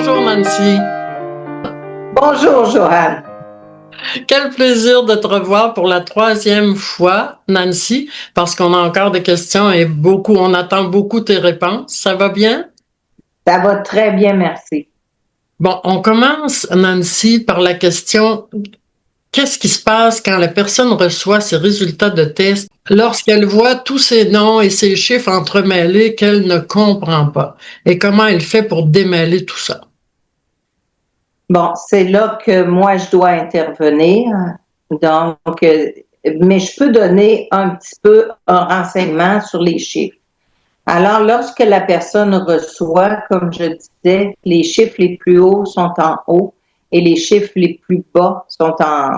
Bonjour Nancy. Bonjour, Joanne. Quel plaisir de te revoir pour la 3e fois, Nancy, parce qu'on a encore des questions et on attend beaucoup tes réponses. Ça va bien? Ça va très bien, merci. Bon, on commence, Nancy, par la question, qu'est-ce qui se passe quand la personne reçoit ses résultats de test lorsqu'elle voit tous ces noms et ces chiffres entremêlés qu'elle ne comprend pas? Et comment elle fait pour démêler tout ça? Bon, c'est là que moi, je dois intervenir. Donc, mais je peux donner un petit peu un renseignement sur les chiffres. Alors, lorsque la personne reçoit, comme je disais, les chiffres les plus hauts sont en haut et les chiffres les plus bas sont dans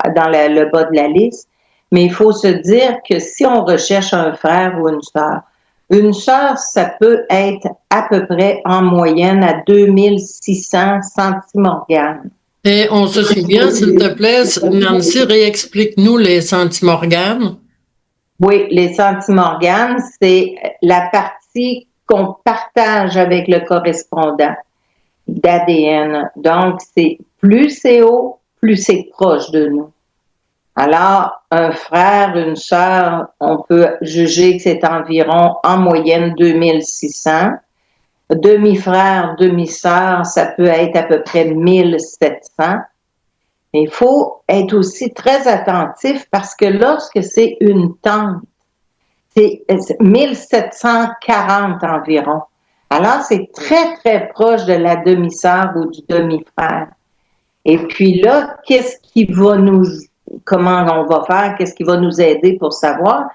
le bas de la liste. Mais il faut se dire que si on recherche un frère ou une sœur, ça peut être à peu près en moyenne à 2600 centimorganes. Et on se souvient, s'il te plaît, Nancy, réexplique-nous les centimorganes. Oui, les centimorganes, c'est la partie qu'on partage avec le correspondant d'ADN. Donc, plus c'est haut, plus c'est proche de nous. Alors, un frère, une sœur, on peut juger que c'est environ en moyenne 2600. Demi-frère, demi-sœur, ça peut être à peu près 1700. Mais il faut être aussi très attentif parce que lorsque c'est une tante, c'est 1740 environ. Alors, c'est très, très proche de la demi-sœur ou du demi-frère. Et puis là, comment on va faire, qu'est-ce qui va nous aider pour savoir?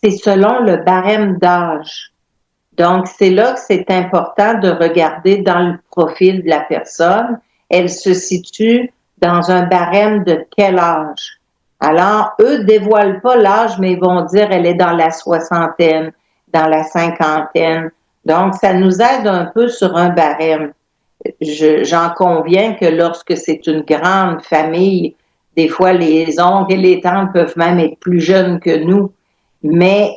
C'est selon le barème d'âge. Donc, c'est là que c'est important de regarder dans le profil de la personne. Elle se situe dans un barème de quel âge? Alors, eux dévoilent pas l'âge, mais ils vont dire elle est dans la soixantaine, dans la cinquantaine. Donc, ça nous aide un peu sur un barème. J'en conviens que lorsque c'est une grande famille, des fois les oncles et les tantes peuvent même être plus jeunes que nous. Mais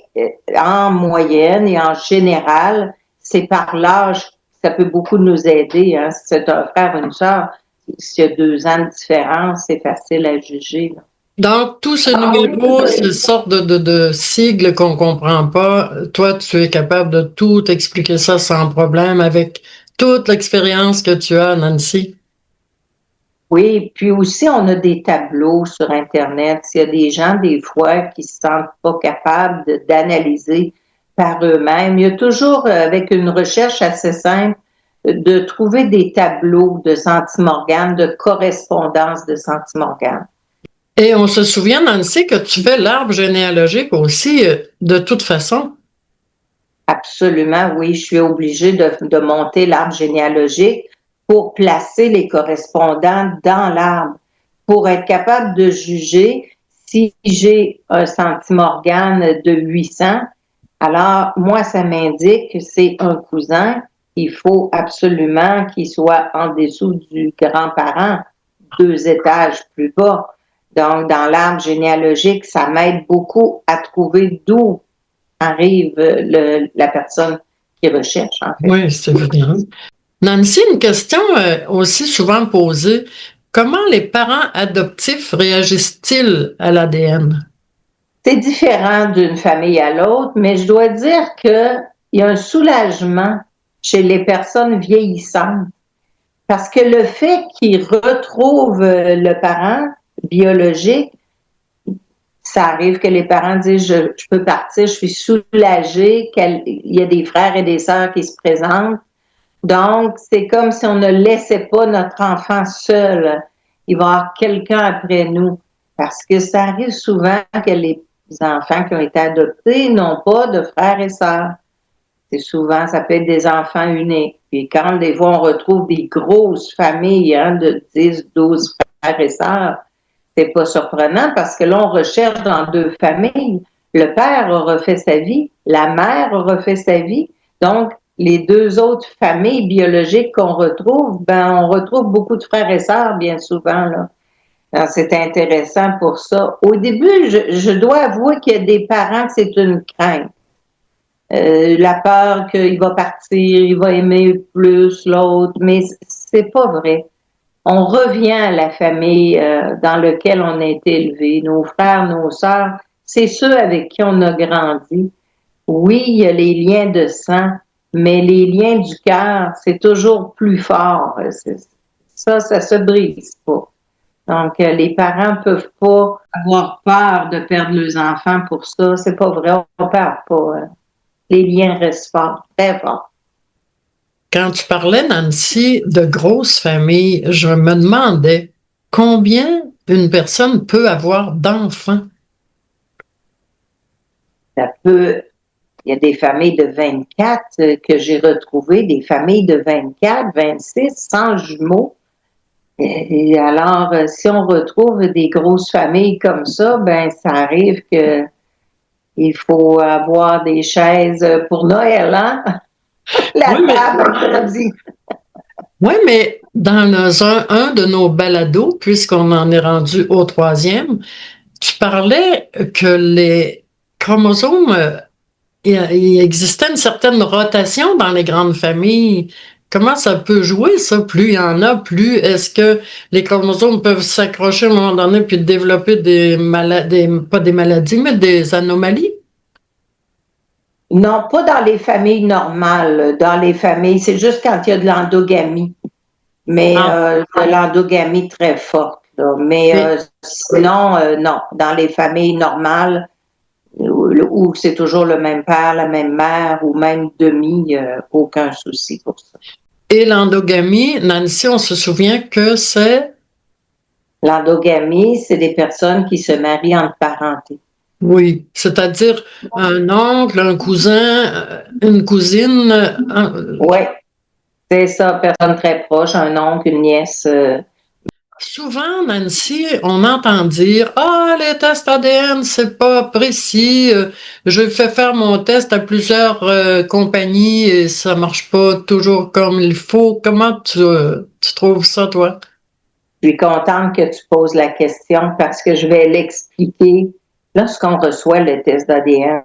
en moyenne et en général, c'est par l'âge, ça peut beaucoup nous aider. Hein. Si c'est un frère ou une sœur, s'il y a 2 ans de différence, c'est facile à juger. Là. Donc, tous ces numéros, ces sortes de sigles qu'on comprend pas, toi, tu es capable de tout expliquer ça sans problème avec toute l'expérience que tu as, Nancy. Oui, puis aussi, on a des tableaux sur Internet. S'il y a des gens, des fois, qui se sentent pas capables d'analyser par eux-mêmes, il y a toujours, avec une recherche assez simple, de trouver des tableaux de centimorganes, de correspondance de centimorganes. Et on se souvient, Nancy, que tu fais l'arbre généalogique aussi, de toute façon. Absolument, oui, je suis obligée de monter l'arbre généalogique pour placer les correspondants dans l'arbre, pour être capable de juger si j'ai un centimorgane de 800. Alors, moi, ça m'indique que c'est un cousin. Il faut absolument qu'il soit en dessous du grand-parent, 2 étages plus bas. Donc, dans l'arbre généalogique, ça m'aide beaucoup à trouver d'où arrive la personne qui recherche, en fait. Oui, c'est évident. Nancy, une question aussi souvent posée. Comment les parents adoptifs réagissent-ils à l'ADN? C'est différent d'une famille à l'autre, mais je dois dire qu'il y a un soulagement chez les personnes vieillissantes parce que le fait qu'ils retrouvent le parent biologique, ça arrive que les parents disent je peux partir, je suis soulagée qu'il y a des frères et des sœurs qui se présentent. Donc, c'est comme si on ne laissait pas notre enfant seul. Il va y avoir quelqu'un après nous. Parce que ça arrive souvent que les enfants qui ont été adoptés n'ont pas de frères et sœurs. C'est souvent, ça peut être des enfants uniques. Puis quand des fois on retrouve des grosses familles de 10, 12 frères et sœurs, c'est pas surprenant parce que là, on recherche dans 2 familles. Le père a refait sa vie, la mère a refait sa vie. Donc, les 2 autres familles biologiques qu'on retrouve, on retrouve beaucoup de frères et sœurs bien souvent. Là. Alors, c'est intéressant pour ça. Au début, je dois avouer qu'il y a des parents que c'est une crainte. La peur qu'il va partir, il va aimer plus l'autre, mais c'est pas vrai. On revient à la famille dans laquelle on a été élevé, nos frères, nos sœurs, c'est ceux avec qui on a grandi. Oui, il y a les liens de sang, mais les liens du cœur, c'est toujours plus fort. Ça se brise pas. Donc, les parents peuvent pas avoir peur de perdre leurs enfants pour ça. C'est pas vrai, on perd pas. Les liens restent forts, très forts. Quand tu parlais, Nancy, de grosses familles, je me demandais combien une personne peut avoir d'enfants. Ça peut, il y a des familles de 24 que j'ai retrouvées, des familles de 24, 26, sans jumeaux. Et alors, si on retrouve des grosses familles comme ça, ben ça arrive que il faut avoir des chaises pour Noël, hein? La Oui, mais, table agrandie. oui, mais dans un de nos balados, puisqu'on en est rendu au troisième, tu parlais que les chromosomes, il existait une certaine rotation dans les grandes familles. Comment ça peut jouer, ça? Plus il y en a, plus est-ce que les chromosomes peuvent s'accrocher à un moment donné puis développer des maladies, pas des maladies, mais des anomalies? Non, pas dans les familles normales. Dans les familles, c'est juste quand il y a de l'endogamie, mais Ah, de l'endogamie très forte, là. Mais mais sinon, non. Dans les familles normales, où c'est toujours le même père, la même mère, ou même demi, aucun souci pour ça. et l'endogamie, Nancy, on se souvient que c'est, L'endogamie, c'est des personnes qui se marient en parenté. oui, c'est-à-dire un oncle, un cousin, une cousine. Oui, c'est ça, personne très proche, un oncle, une nièce. Souvent, Nancy, on entend dire ah, les tests ADN, c'est pas précis. Je fais faire mon test à plusieurs compagnies et ça marche pas toujours comme il faut. Comment tu trouves ça, toi? Je suis contente que tu poses la question parce que je vais l'expliquer. Lorsqu'on reçoit le test d'ADN,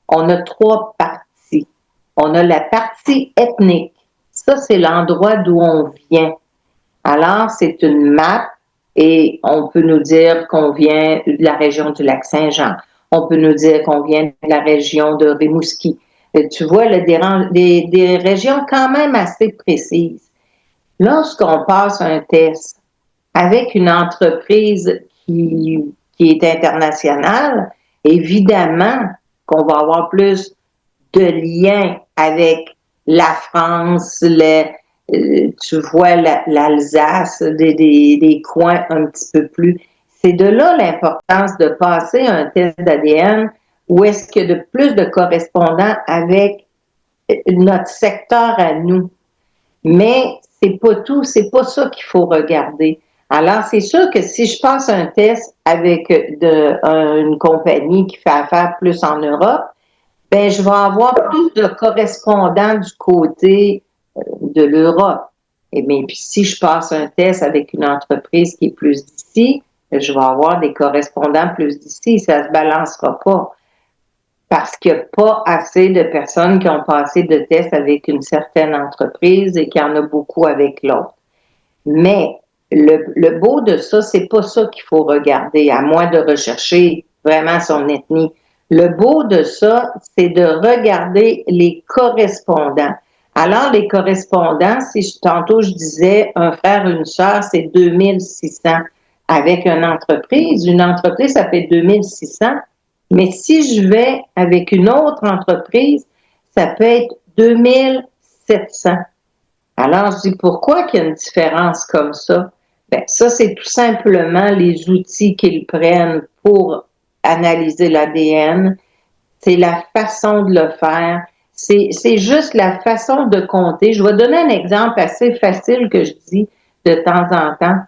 on a trois parties. On a la partie ethnique. Ça, c'est l'endroit d'où on vient. Alors, c'est une map et on peut nous dire qu'on vient de la région du Lac-Saint-Jean. On peut nous dire qu'on vient de la région de Rimouski. Tu vois, là, des régions quand même assez précises. Lorsqu'on passe un test avec une entreprise qui est internationale, évidemment qu'on va avoir plus de liens avec la France, tu vois, l'Alsace, des coins un petit peu plus. C'est de là l'importance de passer un test d'ADN où est-ce qu'il y a de plus de correspondants avec notre secteur à nous. Mais c'est pas tout, c'est pas ça qu'il faut regarder. Alors, c'est sûr que si je passe un test avec une compagnie qui fait affaire plus en Europe, ben je vais avoir plus de correspondants du côté de l'Europe. Et bien, puis si je passe un test avec une entreprise qui est plus d'ici, je vais avoir des correspondants plus d'ici. Ça se balancera pas parce qu'il n'y a pas assez de personnes qui ont passé de tests avec une certaine entreprise et qu'il y en a beaucoup avec l'autre. Mais le beau de ça, c'est pas ça qu'il faut regarder, à moins de rechercher vraiment son ethnie. Le beau de ça, c'est de regarder les correspondants. Alors, les correspondants, si tantôt je disais un frère, une sœur, c'est 2600. Avec une entreprise, ça fait 2600. Mais si je vais avec une autre entreprise, ça peut être 2700. Alors, je dis pourquoi qu'il y a une différence comme ça? Bien, ça, c'est tout simplement les outils qu'ils prennent pour analyser l'ADN. C'est la façon de le faire. C'est juste la façon de compter. Je vais donner un exemple assez facile que je dis de temps en temps.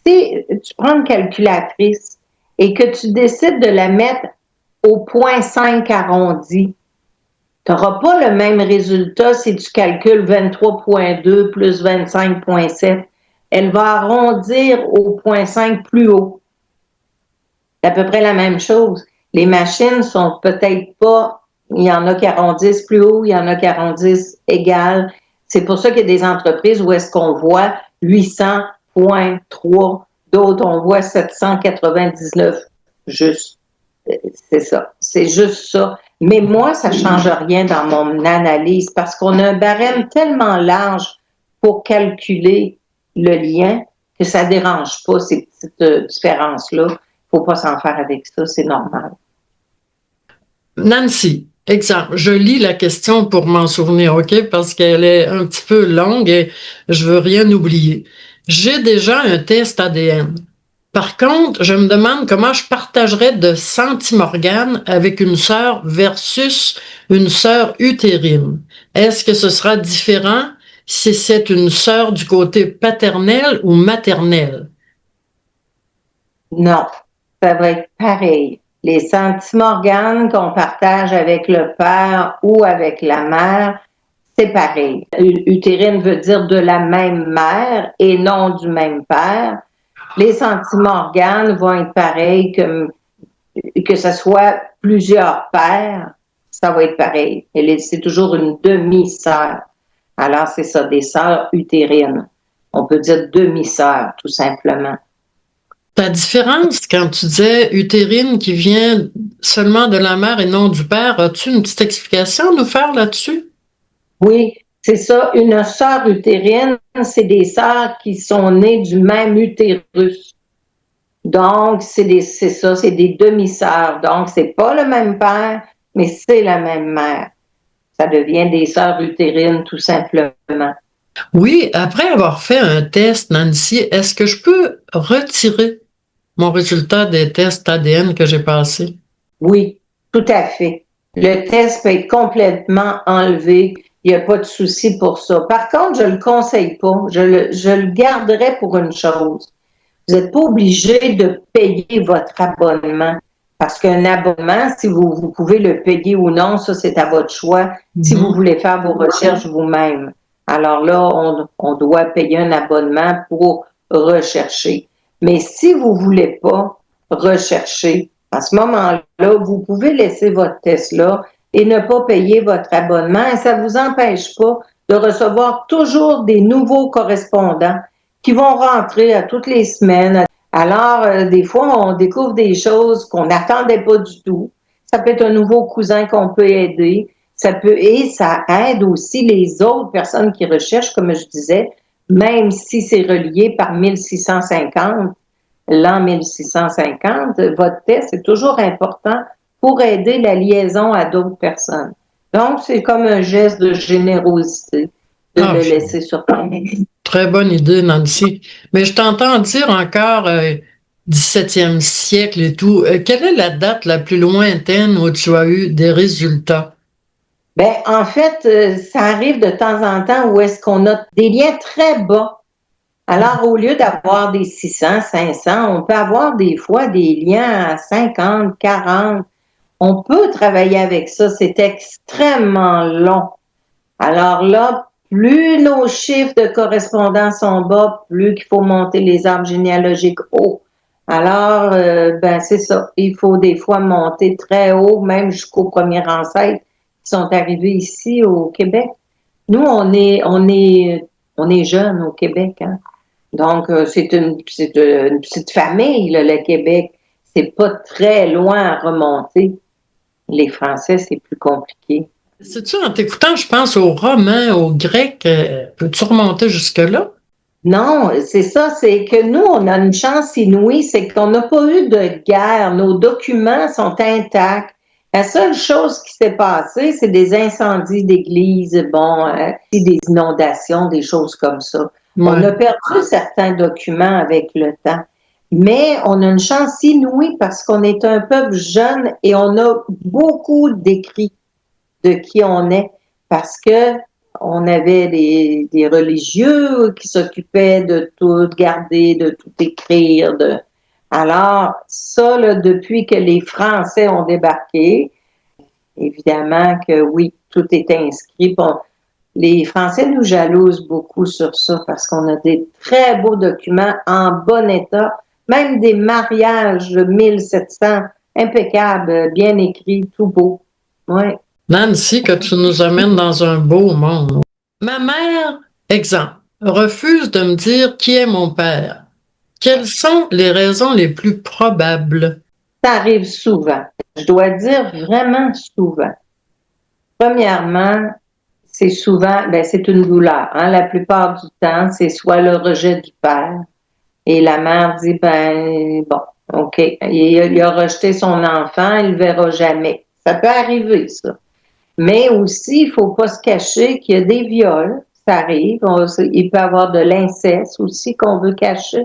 Si tu prends une calculatrice et que tu décides de la mettre au point 5 arrondi, tu n'auras pas le même résultat si tu calcules 23,2 plus 25,7. Elle va arrondir au point 5 plus haut. C'est à peu près la même chose. Les machines sont peut-être pas, il y en a qui arrondissent plus haut, il y en a qui arrondissent égal. C'est pour ça qu'il y a des entreprises où est-ce qu'on voit 800,3, d'autres on voit 799 juste. C'est ça. C'est juste ça. Mais moi, ça ne change rien dans mon analyse parce qu'on a un barème tellement large pour calculer le lien que ça ne dérange pas ces petites différences-là. Il ne faut pas s'en faire avec ça, c'est normal. Nancy, exemple, je lis la question pour m'en souvenir, OK, parce qu'elle est un petit peu longue et je veux rien oublier. J'ai déjà un test ADN. Par contre, je me demande comment je partagerais de centimorganes avec une sœur versus une sœur utérine. Est-ce que ce sera différent si c'est une sœur du côté paternel ou maternel? Non, ça va être pareil. Les centimorganes qu'on partage avec le père ou avec la mère, c'est pareil. Utérine veut dire de la même mère et non du même père. Les centimorganes vont être pareils que ce soit plusieurs pères, ça va être pareil. C'est toujours une demi-sœur. Alors, c'est ça, des sœurs utérines. On peut dire demi-sœurs, tout simplement. Ta différence, quand tu disais utérine qui vient seulement de la mère et non du père, as-tu une petite explication à nous faire là-dessus? Oui, c'est ça. Une sœur utérine, c'est des sœurs qui sont nées du même utérus. Donc, c'est ça, c'est des demi-sœurs. Donc, c'est pas le même père, mais c'est la même mère. Ça devient des sœurs utérines, tout simplement. Oui, après avoir fait un test, Nancy, est-ce que je peux retirer mon résultat des tests ADN que j'ai passés? Oui, tout à fait. Le test peut être complètement enlevé. Il n'y a pas de souci pour ça. Par contre, je ne le conseille pas. Je le garderai pour une chose. Vous n'êtes pas obligé de payer votre abonnement. Parce qu'un abonnement, si vous pouvez le payer ou non, ça, c'est à votre choix. Si vous voulez faire vos recherches vous-même. Alors là, on doit payer un abonnement pour rechercher. Mais si vous ne voulez pas rechercher, à ce moment-là, vous pouvez laisser votre test là et ne pas payer votre abonnement. Et ça ne vous empêche pas de recevoir toujours des nouveaux correspondants qui vont rentrer à toutes les semaines. Alors, des fois, on découvre des choses qu'on n'attendait pas du tout. Ça peut être un nouveau cousin qu'on peut aider. Et ça aide aussi les autres personnes qui recherchent, comme je disais, même si c'est relié par 1650, l'an 1650, votre test est toujours important pour aider la liaison à d'autres personnes. Donc, c'est comme un geste de générosité de le laisser sur place. Très bonne idée, Nancy. Mais je t'entends dire encore 17e siècle et tout. Quelle est la date la plus lointaine où tu as eu des résultats? Ben, en fait, ça arrive de temps en temps où est-ce qu'on a des liens très bas. Alors, au lieu d'avoir des 600, 500, on peut avoir des fois des liens à 50, 40. On peut travailler avec ça. C'est extrêmement long. Alors là, plus nos chiffres de correspondance sont bas, plus qu'il faut monter les arbres généalogiques haut. Alors, ben c'est ça. Il faut des fois monter très haut, même jusqu'aux premiers ancêtres qui sont arrivés ici au Québec. Nous, on est jeunes au Québec, hein. Donc, c'est une petite famille, là, le Québec. C'est pas très loin à remonter. Les Français, c'est plus compliqué. C'est-tu en t'écoutant, je pense aux Romains, aux Grecs, peux-tu remonter jusque-là? Non, c'est ça, c'est que nous, on a une chance inouïe, c'est qu'on n'a pas eu de guerre. Nos documents sont intacts. La seule chose qui s'est passée, c'est des incendies d'églises, des inondations, des choses comme ça. Ouais. On a perdu certains documents avec le temps. Mais on a une chance inouïe parce qu'on est un peuple jeune et on a beaucoup d'écrits de qui on est parce que on avait des religieux qui s'occupaient de tout garder, de tout écrire. Alors, ça, là, depuis que les Français ont débarqué, évidemment que oui, tout est inscrit. Bon, les Français nous jalousent beaucoup sur ça parce qu'on a des très beaux documents en bon état, même des mariages de 1700, impeccables, bien écrits, tout beau. Ouais. Nancy, que tu nous amènes dans un beau monde. Ma mère, exemple, refuse de me dire qui est mon père. Quelles sont les raisons les plus probables? Ça arrive souvent. Je dois dire vraiment souvent. Premièrement, c'est souvent, ben, c'est une douleur. Hein? La plupart du temps, c'est soit le rejet du père et la mère dit, ben, bon, OK, il a rejeté son enfant, il le verra jamais. Ça peut arriver, ça. Mais aussi, il faut pas se cacher qu'il y a des viols, ça arrive. Il peut y avoir de l'inceste aussi qu'on veut cacher.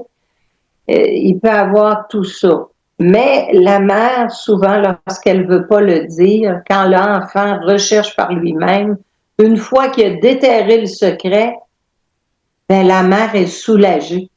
Il peut y avoir tout ça. Mais la mère, souvent, lorsqu'elle veut pas le dire, quand l'enfant recherche par lui-même, une fois qu'il a déterré le secret, ben, la mère est soulagée.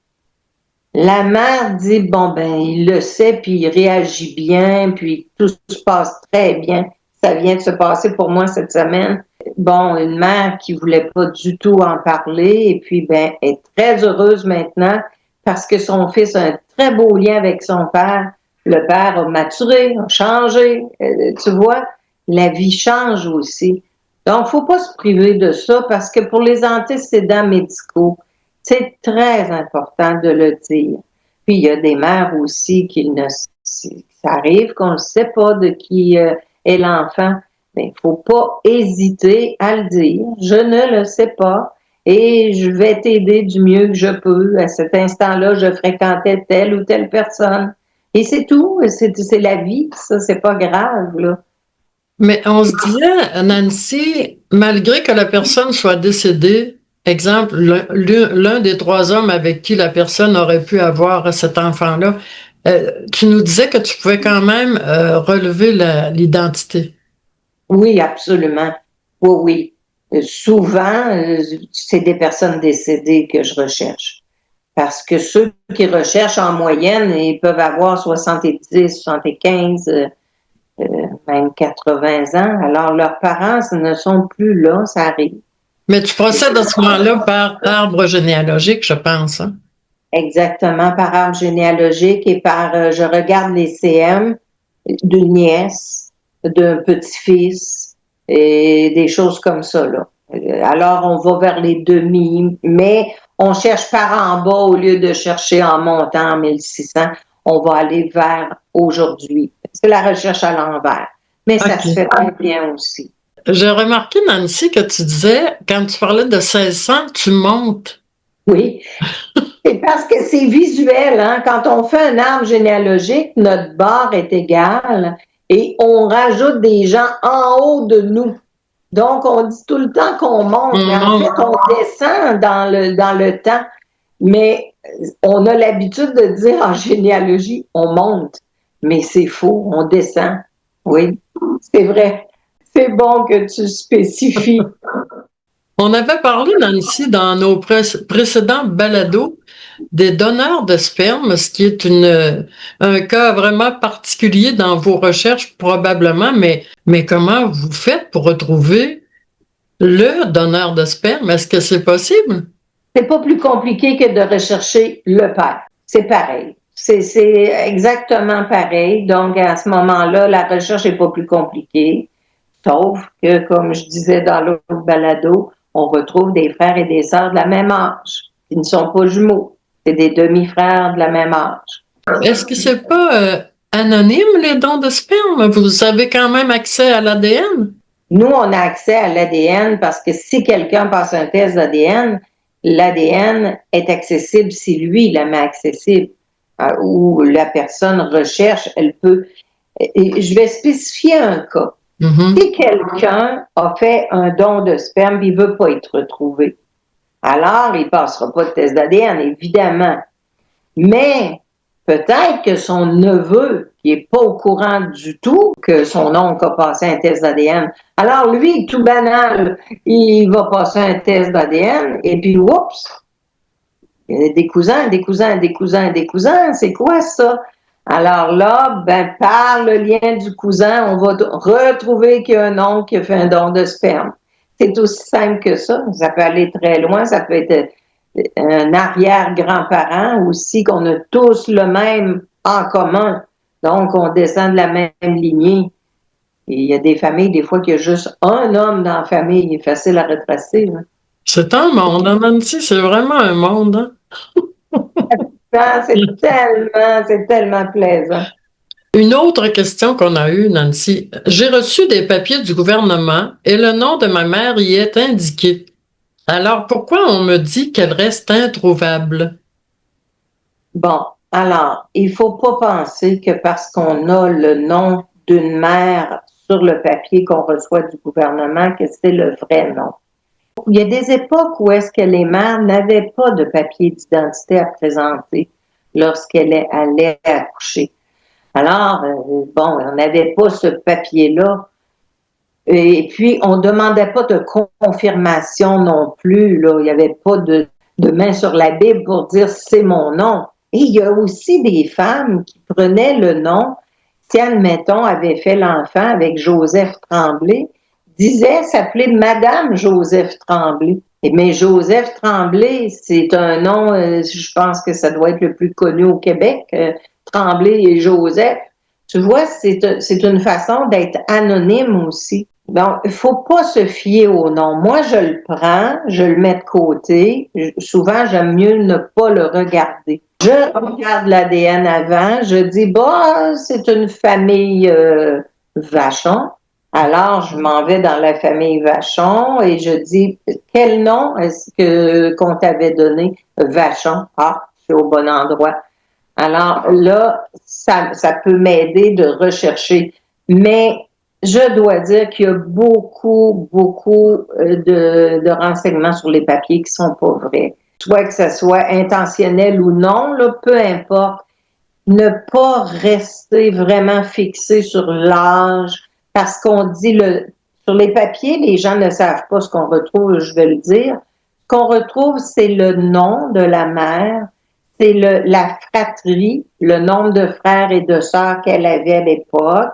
La mère dit, bon, ben, il le sait, puis il réagit bien, puis tout se passe très bien. Ça vient de se passer pour moi cette semaine. Bon, une mère qui voulait pas du tout en parler, et puis, ben, est très heureuse maintenant parce que son fils a un très beau lien avec son père. Le père a maturé, a changé. Tu vois, la vie change aussi. Donc, faut pas se priver de ça parce que pour les antécédents médicaux, c'est très important de le dire. Puis il y a des mères aussi qui ne, ça arrive qu'on ne sait pas de qui est l'enfant. Mais il ne faut pas hésiter à le dire. Je ne le sais pas et je vais t'aider du mieux que je peux. À cet instant-là, je fréquentais telle ou telle personne. Et c'est tout. C'est la vie. Ça, c'est pas grave, là. Mais on se disait, Nancy, malgré que la personne soit décédée, exemple, l'un des trois hommes avec qui la personne aurait pu avoir cet enfant-là, tu nous disais que tu pouvais quand même relever l'identité. Oui, absolument. Oui, oui. Souvent, c'est des personnes décédées que je recherche. Parce que ceux qui recherchent en moyenne, ils peuvent avoir 70, 75, même 80 ans. Alors, leurs parents ne sont plus là, ça arrive. Mais tu procèdes à ce moment-là par arbre généalogique, je pense, hein? Exactement, par arbre généalogique et par, je regarde les CM d'une nièce, d'un petit-fils et des choses comme ça, là. Alors, on va vers les demi, mais on cherche par en bas au lieu de chercher en montant en 1600. On va aller vers aujourd'hui. C'est la recherche à l'envers. Mais ça se OK. fait très bien aussi. J'ai remarqué, Nancy, que tu disais, quand tu parlais de 1600, tu montes. Oui. C'est parce que c'est visuel, hein? Quand on fait un arbre généalogique, notre barre est égale et on rajoute des gens en haut de nous. Donc, on dit tout le temps qu'on monte, On mais en fait, monte. on descend dans le temps. Mais on a l'habitude de dire en généalogie, on monte. Mais c'est faux, on descend. Oui, c'est vrai. C'est bon que tu spécifies. On avait parlé, Nancy, dans nos précédents balados, des donneurs de sperme, ce qui est un cas vraiment particulier dans vos recherches probablement, mais comment vous faites pour retrouver le donneur de sperme? Est-ce que c'est possible? C'est pas plus compliqué que de rechercher le père. C'est pareil. C'est exactement pareil. Donc, à ce moment-là, la recherche n'est pas plus compliquée. Sauf que, comme je disais dans l'autre balado, on retrouve des frères et des sœurs de la même âge. Ils ne sont pas jumeaux. C'est des demi-frères de la même âge. Est-ce que c'est pas anonyme, les dons de sperme? Vous avez quand même accès à l'ADN? Nous, on a accès à l'ADN parce que si quelqu'un passe un test d'ADN, l'ADN est accessible si lui la met accessible ou la personne recherche, elle peut. Et je vais spécifier un cas. Mhm. Si quelqu'un a fait un don de sperme et il ne veut pas être retrouvé, alors il ne passera pas de test d'ADN, évidemment. Mais peut-être que son neveu, qui n'est pas au courant du tout que son oncle a passé un test d'ADN, alors lui, tout banal, il va passer un test d'ADN et puis, oups, il y a des cousins, des cousins, des cousins, des cousins, c'est quoi ça? Alors là, ben, par le lien du cousin, on va retrouver qu'il y a un oncle qui a fait un don de sperme. C'est aussi simple que ça. Ça peut aller très loin. Ça peut être un arrière-grand-parent aussi, qu'on a tous le même en commun. Donc, on descend de la même lignée. Et il y a des familles, des fois, qu'il y a juste un homme dans la famille. Il est facile à retracer. Là. C'est un monde, hein, Nancy? C'est vraiment un monde, hein? Ah, c'est tellement plaisant. Une autre question qu'on a eue, Nancy. J'ai reçu des papiers du gouvernement et le nom de ma mère y est indiqué. Alors pourquoi on me dit qu'elle reste introuvable? Bon, alors, il faut pas penser que parce qu'on a le nom d'une mère sur le papier qu'on reçoit du gouvernement que c'est le vrai nom. Il y a des époques où est-ce que les mères n'avaient pas de papier d'identité à présenter lorsqu'elles allaient accoucher. Alors, bon, on n'avait pas ce papier-là. Et puis, on ne demandait pas de confirmation non plus. Là. Il n'y avait pas de main sur la Bible pour dire c'est mon nom. Et il y a aussi des femmes qui prenaient le nom, si, admettons, avait fait l'enfant avec Joseph Tremblay, disait s'appeler Madame Joseph Tremblay. Mais Joseph Tremblay, c'est un nom, je pense que ça doit être le plus connu au Québec, Tremblay et Joseph. Tu vois, c'est une façon d'être anonyme aussi. Donc, il faut pas se fier au nom. Moi, je le prends, je le mets de côté. Souvent, j'aime mieux ne pas le regarder. Je regarde l'ADN avant, je dis, bah, c'est une famille Vachon. Alors, je m'en vais dans la famille Vachon et je dis, quel nom est-ce qu'on t'avait donné? Vachon. Ah, c'est au bon endroit. Alors là, ça peut m'aider de rechercher. Mais je dois dire qu'il y a beaucoup de renseignements sur les papiers qui sont pas vrais. Soit que ce soit intentionnel ou non, là, peu importe. Ne pas rester vraiment fixé sur l'âge, parce qu'on dit sur les papiers, les gens ne savent pas ce qu'on retrouve, je vais le dire. Ce qu'on retrouve, c'est le nom de la mère, c'est la fratrie, le nombre de frères et de sœurs qu'elle avait à l'époque.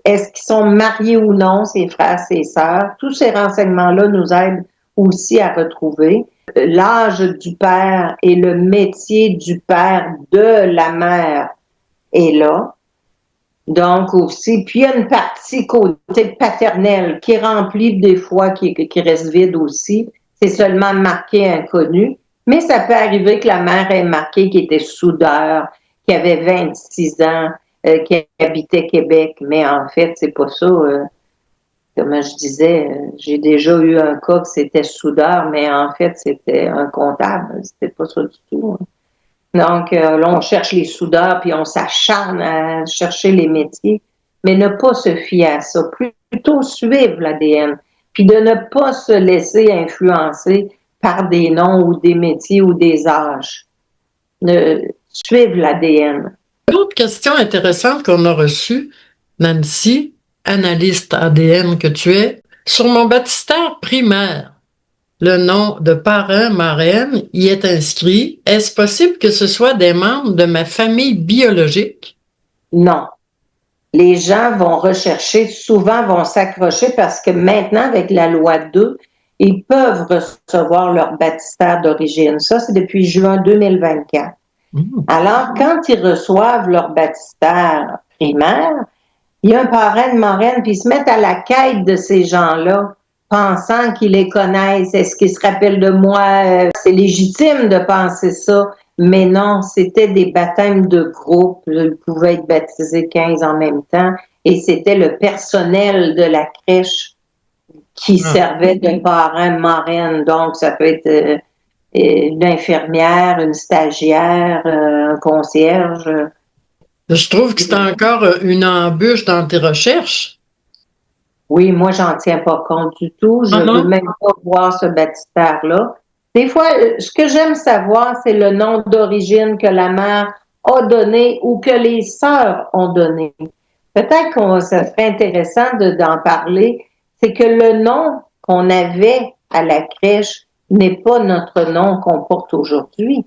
Est-ce qu'ils sont mariés ou non, ses frères, ses sœurs? Tous ces renseignements-là nous aident aussi à retrouver l'âge du père et le métier du père de la mère est là. Donc aussi, puis il y a une partie côté paternel qui est remplie des fois, qui reste vide aussi. C'est seulement marqué inconnu. Mais ça peut arriver que la mère ait marqué qui était soudeur, qui avait 26 ans, qui habitait Québec. Mais en fait, c'est pas ça. Comme je disais, j'ai déjà eu un cas que c'était soudeur, mais en fait, c'était un comptable. C'était pas ça du tout. Donc, là, on cherche les soudeurs, puis on s'acharne à chercher les métiers, mais ne pas se fier à ça. Plutôt suivre l'ADN, puis de ne pas se laisser influencer par des noms ou des métiers ou des âges. Suivre l'ADN. L'autre question intéressante qu'on a reçue, Nancy, analyste ADN que tu es, sur mon baptistère primaire, le nom de parrain, marraine y est inscrit. Est-ce possible que ce soit des membres de ma famille biologique? Non. Les gens vont rechercher, souvent vont s'accrocher parce que maintenant, avec la loi 2, ils peuvent recevoir leur baptistère d'origine. Ça, c'est depuis juin 2024. Alors, quand ils reçoivent leur baptistère primaire, il y a un parrain, une marraine, puis ils se mettent à la quête de ces gens-là, pensant qu'ils les connaissent. Est-ce qu'ils se rappellent de moi? C'est légitime de penser ça. Mais non, c'était des baptêmes de groupe. Ils pouvaient être baptisés 15 en même temps. Et c'était le personnel de la crèche qui servait de parrain, marraine. Donc, ça peut être une infirmière, une stagiaire, un concierge. Je trouve que c'est encore une embûche dans tes recherches. Oui, moi, j'en tiens pas compte du tout. Je veux même pas voir ce baptistère-là. Des fois, ce que j'aime savoir, c'est le nom d'origine que la mère a donné ou que les sœurs ont donné. Peut-être que ça serait intéressant d'en parler. C'est que le nom qu'on avait à la crèche n'est pas notre nom qu'on porte aujourd'hui.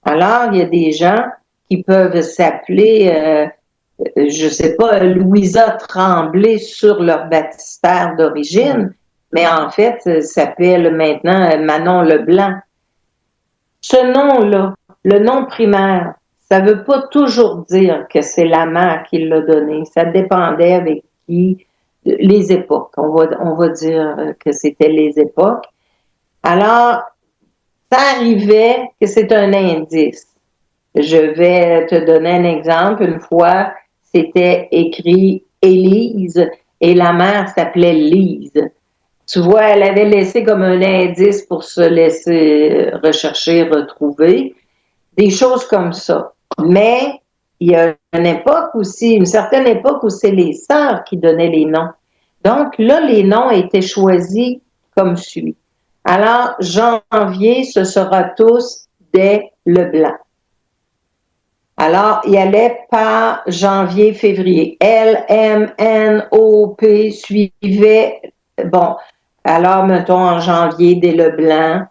Alors, il y a des gens qui peuvent s'appeler je sais pas, Louisa Tremblay sur leur baptistère d'origine, mais en fait, ça s'appelle maintenant Manon Leblanc. Ce nom-là, le nom primaire, ça veut pas toujours dire que c'est la mère qui l'a donné. Ça dépendait avec qui, les époques. On va dire que c'était les époques. Alors, ça arrivait que c'est un indice. Je vais te donner un exemple. Une fois, c'était écrit Élise et la mère s'appelait Lise. Tu vois, elle avait laissé comme un indice pour se laisser rechercher, retrouver, des choses comme ça. Mais il y a une époque aussi, une certaine époque où c'est les sœurs qui donnaient les noms. Donc là, les noms étaient choisis comme suit. Alors, janvier, ce sera tous des Leblanc. Alors, il allait par janvier, février. L, M, N, O, P suivait, bon, alors, mettons en janvier, des Leblanc.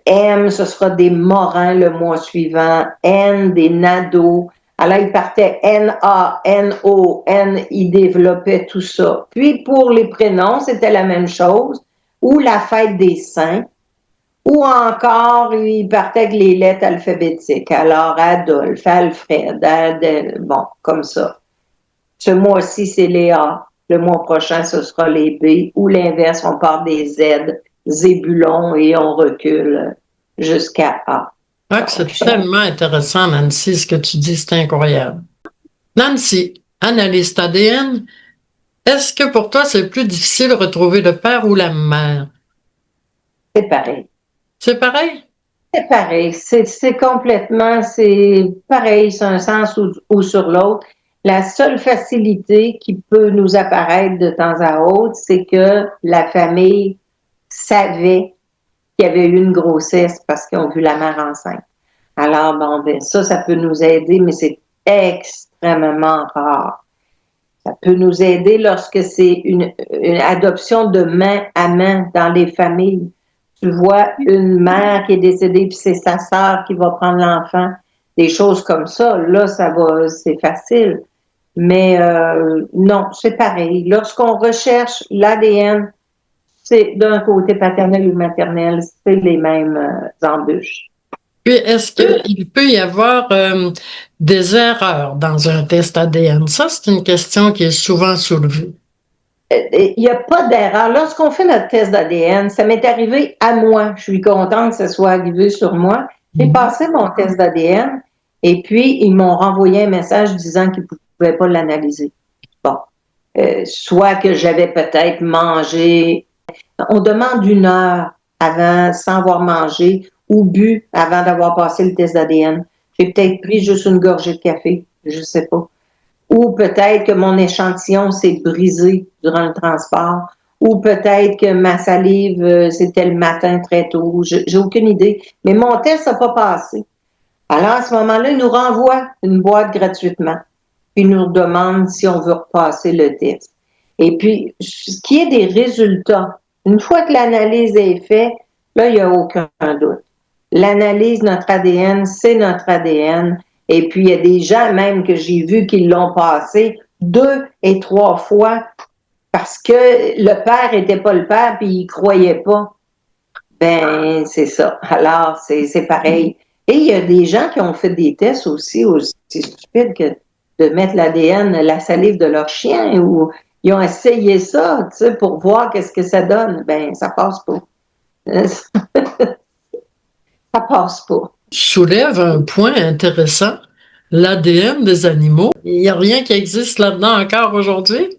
M, ce sera des Morins le mois suivant. N, des Nadeau. Alors, il partait N-A, N-O, N, il développait tout ça. Puis, pour les prénoms, c'était la même chose. Ou la fête des saints. Ou encore, il partait avec les lettres alphabétiques. Alors, Adolphe, Alfred, Adèle, bon, comme ça. Ce mois-ci, c'est les A. Le mois prochain, ce sera les B. Ou l'inverse, on part des Z, Zébulon, et on recule jusqu'à A. Ah, c'est tellement intéressant, Nancy, ce que tu dis, c'est incroyable. Nancy, analyste ADN, est-ce que pour toi, c'est plus difficile de retrouver le père ou la mère? C'est pareil. C'est pareil? C'est pareil. C'est complètement, c'est pareil, c'est un sens ou sur l'autre. La seule facilité qui peut nous apparaître de temps à autre, c'est que la famille savait qu'il y avait eu une grossesse parce qu'ils ont vu la mère enceinte. Alors, bon, ben, ça peut nous aider, mais c'est extrêmement rare. Ça peut nous aider lorsque c'est une adoption de main à main dans les familles. Tu vois une mère qui est décédée, puis c'est sa sœur qui va prendre l'enfant. Des choses comme ça, là, c'est facile. Mais non, c'est pareil. Lorsqu'on recherche l'ADN, c'est d'un côté paternel ou maternel, c'est les mêmes embûches. Puis, est-ce qu'il peut y avoir des erreurs dans un test ADN? Ça, c'est une question qui est souvent soulevée. Il n'y a pas d'erreur. Lorsqu'on fait notre test d'ADN, ça m'est arrivé à moi. Je suis contente que ça soit arrivé sur moi. J'ai passé mon test d'ADN et puis ils m'ont renvoyé un message disant qu'ils ne pouvaient pas l'analyser. Bon. Soit que j'avais peut-être mangé. On demande 1 heure avant, sans avoir mangé, ou bu avant d'avoir passé le test d'ADN. J'ai peut-être pris juste une gorgée de café, je ne sais pas. Ou peut-être que mon échantillon s'est brisé durant le transport. Ou peut-être que ma salive, c'était le matin très tôt. J'ai aucune idée. Mais mon test n'a pas passé. Alors, à ce moment-là, ils nous renvoient une boîte gratuitement. Puis, ils nous demandent si on veut repasser le test. Et puis, ce qui est des résultats, une fois que l'analyse est faite, là, il n'y a aucun doute. L'analyse, notre ADN, c'est notre ADN. Et puis, il y a des gens même que j'ai vus qui l'ont passé 2 et 3 fois parce que le père n'était pas le père puis il ne croyait pas. Ben, c'est ça. Alors, c'est pareil. Et il y a des gens qui ont fait des tests aussi stupides que de mettre l'ADN, la salive de leur chien, ou ils ont essayé ça, tu sais, pour voir qu'est-ce que ça donne. Ben, ça passe pas. Ça passe pas. Tu soulèves un point intéressant, l'ADN des animaux. Il n'y a rien qui existe là-dedans encore aujourd'hui?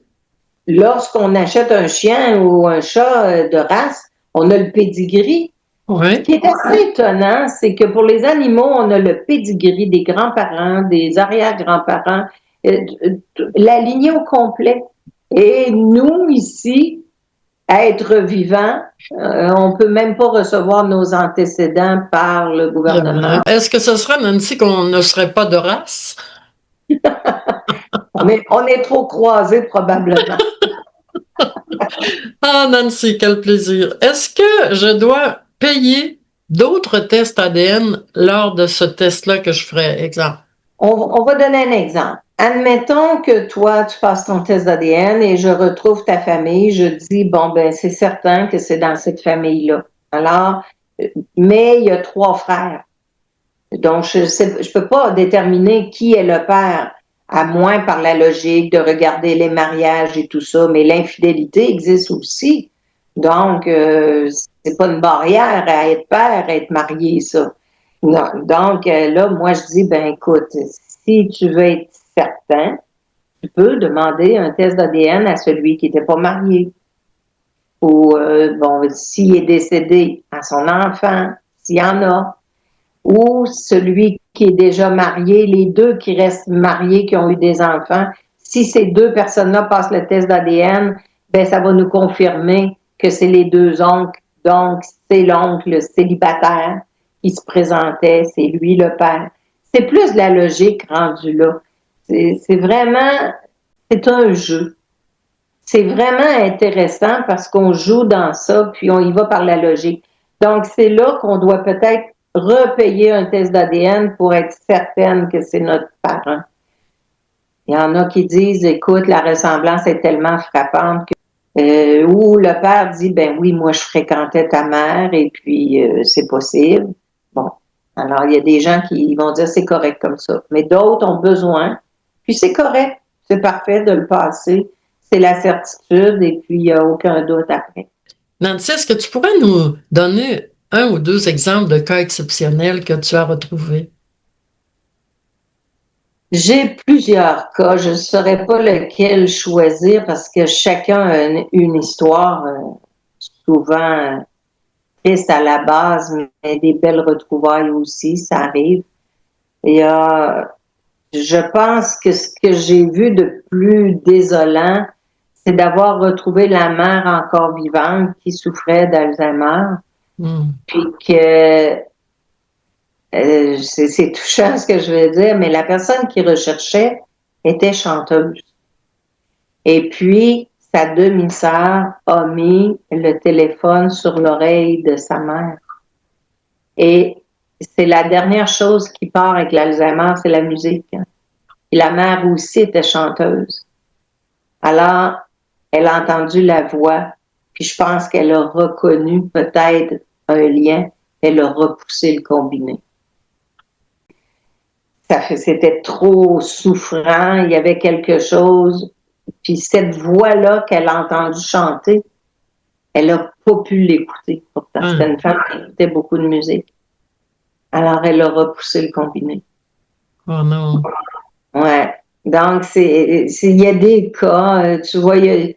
Lorsqu'on achète un chien ou un chat de race, on a le pédigree. Oui. Ce qui est assez étonnant, c'est que pour les animaux, on a le pédigree des grands-parents, des arrière-grands-parents, la lignée au complet. Et nous, ici, êtres vivants, on peut même pas recevoir nos antécédents par le gouvernement. Est-ce que ce serait, Nancy, qu'on ne serait pas de race? On est trop croisés, probablement. Ah, Nancy, quel plaisir. Est-ce que je dois payer d'autres tests ADN lors de ce test-là que je ferai, exemple? On va donner un exemple. Admettons que toi, tu fasses ton test d'ADN et je retrouve ta famille. Je dis, bon, ben, c'est certain que c'est dans cette famille-là. Alors, mais il y a 3 frères. Donc, je peux pas déterminer qui est le père, à moins par la logique de regarder les mariages et tout ça, mais l'infidélité existe aussi. Donc, c'est pas une barrière à être père, à être marié, ça. Non. Donc, là, moi, je dis, ben écoute, si tu veux être certain, tu peux demander un test d'ADN à celui qui n'était pas marié. Ou, bon, s'il est décédé, à son enfant, s'il y en a. Ou celui qui est déjà marié, les deux qui restent mariés, qui ont eu des enfants. Si ces deux personnes-là passent le test d'ADN, ben ça va nous confirmer que c'est les deux oncles. Donc, c'est l'oncle célibataire qui se présentait, c'est lui le père. C'est plus de la logique rendue là. C'est vraiment, c'est un jeu. C'est vraiment intéressant parce qu'on joue dans ça, puis on y va par la logique. Donc, c'est là qu'on doit peut-être repayer un test d'ADN pour être certaine que c'est notre parent. Il y en a qui disent, écoute, la ressemblance est tellement frappante que ou le père dit, ben oui, moi je fréquentais ta mère et puis c'est possible. Bon, alors il y a des gens qui vont dire c'est correct comme ça, mais d'autres ont besoin, puis c'est correct, c'est parfait de le passer, c'est la certitude et puis il n'y a aucun doute après. Nancy, est-ce que tu pourrais nous donner un ou deux exemples de cas exceptionnels que tu as retrouvés? J'ai plusieurs cas, je ne saurais pas lequel choisir parce que chacun a une histoire souvent triste à la base, mais des belles retrouvailles aussi, ça arrive. Et je pense que ce que j'ai vu de plus désolant, c'est d'avoir retrouvé la mère encore vivante qui souffrait d'Alzheimer, puis que c'est touchant ce que je veux dire, mais la personne qui recherchait était chanteuse. Et puis, sa demi-sœur a mis le téléphone sur l'oreille de sa mère. Et c'est la dernière chose qui part avec l'Alzheimer, c'est la musique. Et la mère aussi était chanteuse. Alors, elle a entendu la voix, puis je pense qu'elle a reconnu peut-être un lien, elle a repoussé le combiné. C'était trop souffrant, il y avait quelque chose. Puis cette voix-là qu'elle a entendu chanter, elle n'a pas pu l'écouter. Pourtant, c'était une femme qui écoutait beaucoup de musique. Alors, elle a repoussé le combiné. Oh non. Ouais. Donc, il y a des cas, tu vois, il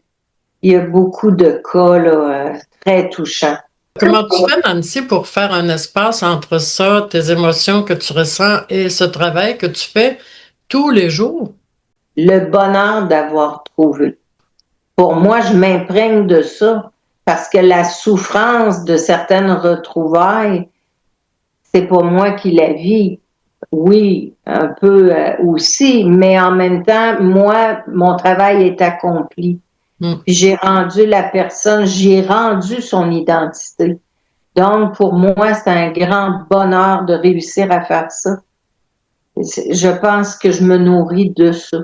y a beaucoup de cas là, très touchants. Comment tu fais, Nancy, pour faire un espace entre ça, tes émotions que tu ressens et ce travail que tu fais tous les jours? Le bonheur d'avoir trouvé. Pour moi, je m'imprègne de ça parce que la souffrance de certaines retrouvailles, c'est pas moi qui la vis. Oui, un peu aussi, mais en même temps, moi, mon travail est accompli. J'ai rendu la personne, j'ai rendu son identité. Donc, pour moi, c'est un grand bonheur de réussir à faire ça. Je pense que je me nourris de ça.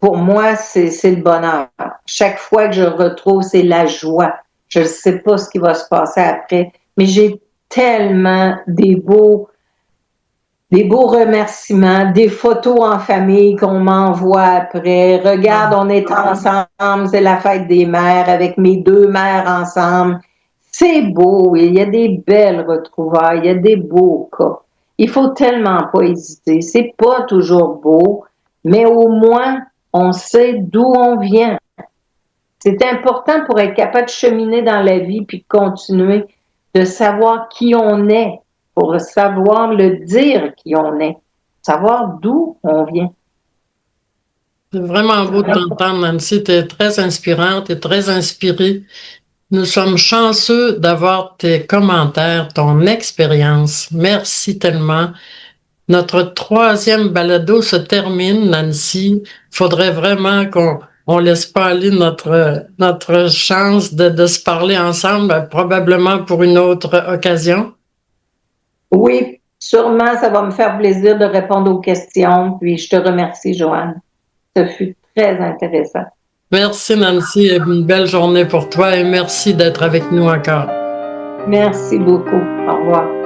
Pour moi, c'est le bonheur. Chaque fois que je retrouve, c'est la joie. Je ne sais pas ce qui va se passer après, mais j'ai tellement des beaux remerciements, des photos en famille qu'on m'envoie après. Regarde, on est ensemble, c'est la fête des mères avec mes deux mères ensemble. C'est beau, il y a des belles retrouvailles, il y a des beaux cas. Il faut tellement pas hésiter. C'est pas toujours beau, mais au moins, on sait d'où on vient. C'est important pour être capable de cheminer dans la vie puis de continuer, de savoir qui on est, pour savoir le dire qui on est, savoir d'où on vient. C'est vraiment beau de t'entendre, Nancy. Tu es très inspirante et très inspirée. Nous sommes chanceux d'avoir tes commentaires, ton expérience. Merci tellement. Notre troisième balado se termine, Nancy. Faudrait vraiment qu'on laisse pas aller notre chance de se parler ensemble, probablement pour une autre occasion. Oui, sûrement, ça va me faire plaisir de répondre aux questions. Puis je te remercie, Joanne. Ce fut très intéressant. Merci, Nancy, et une belle journée pour toi et merci d'être avec nous encore. Merci beaucoup. Au revoir.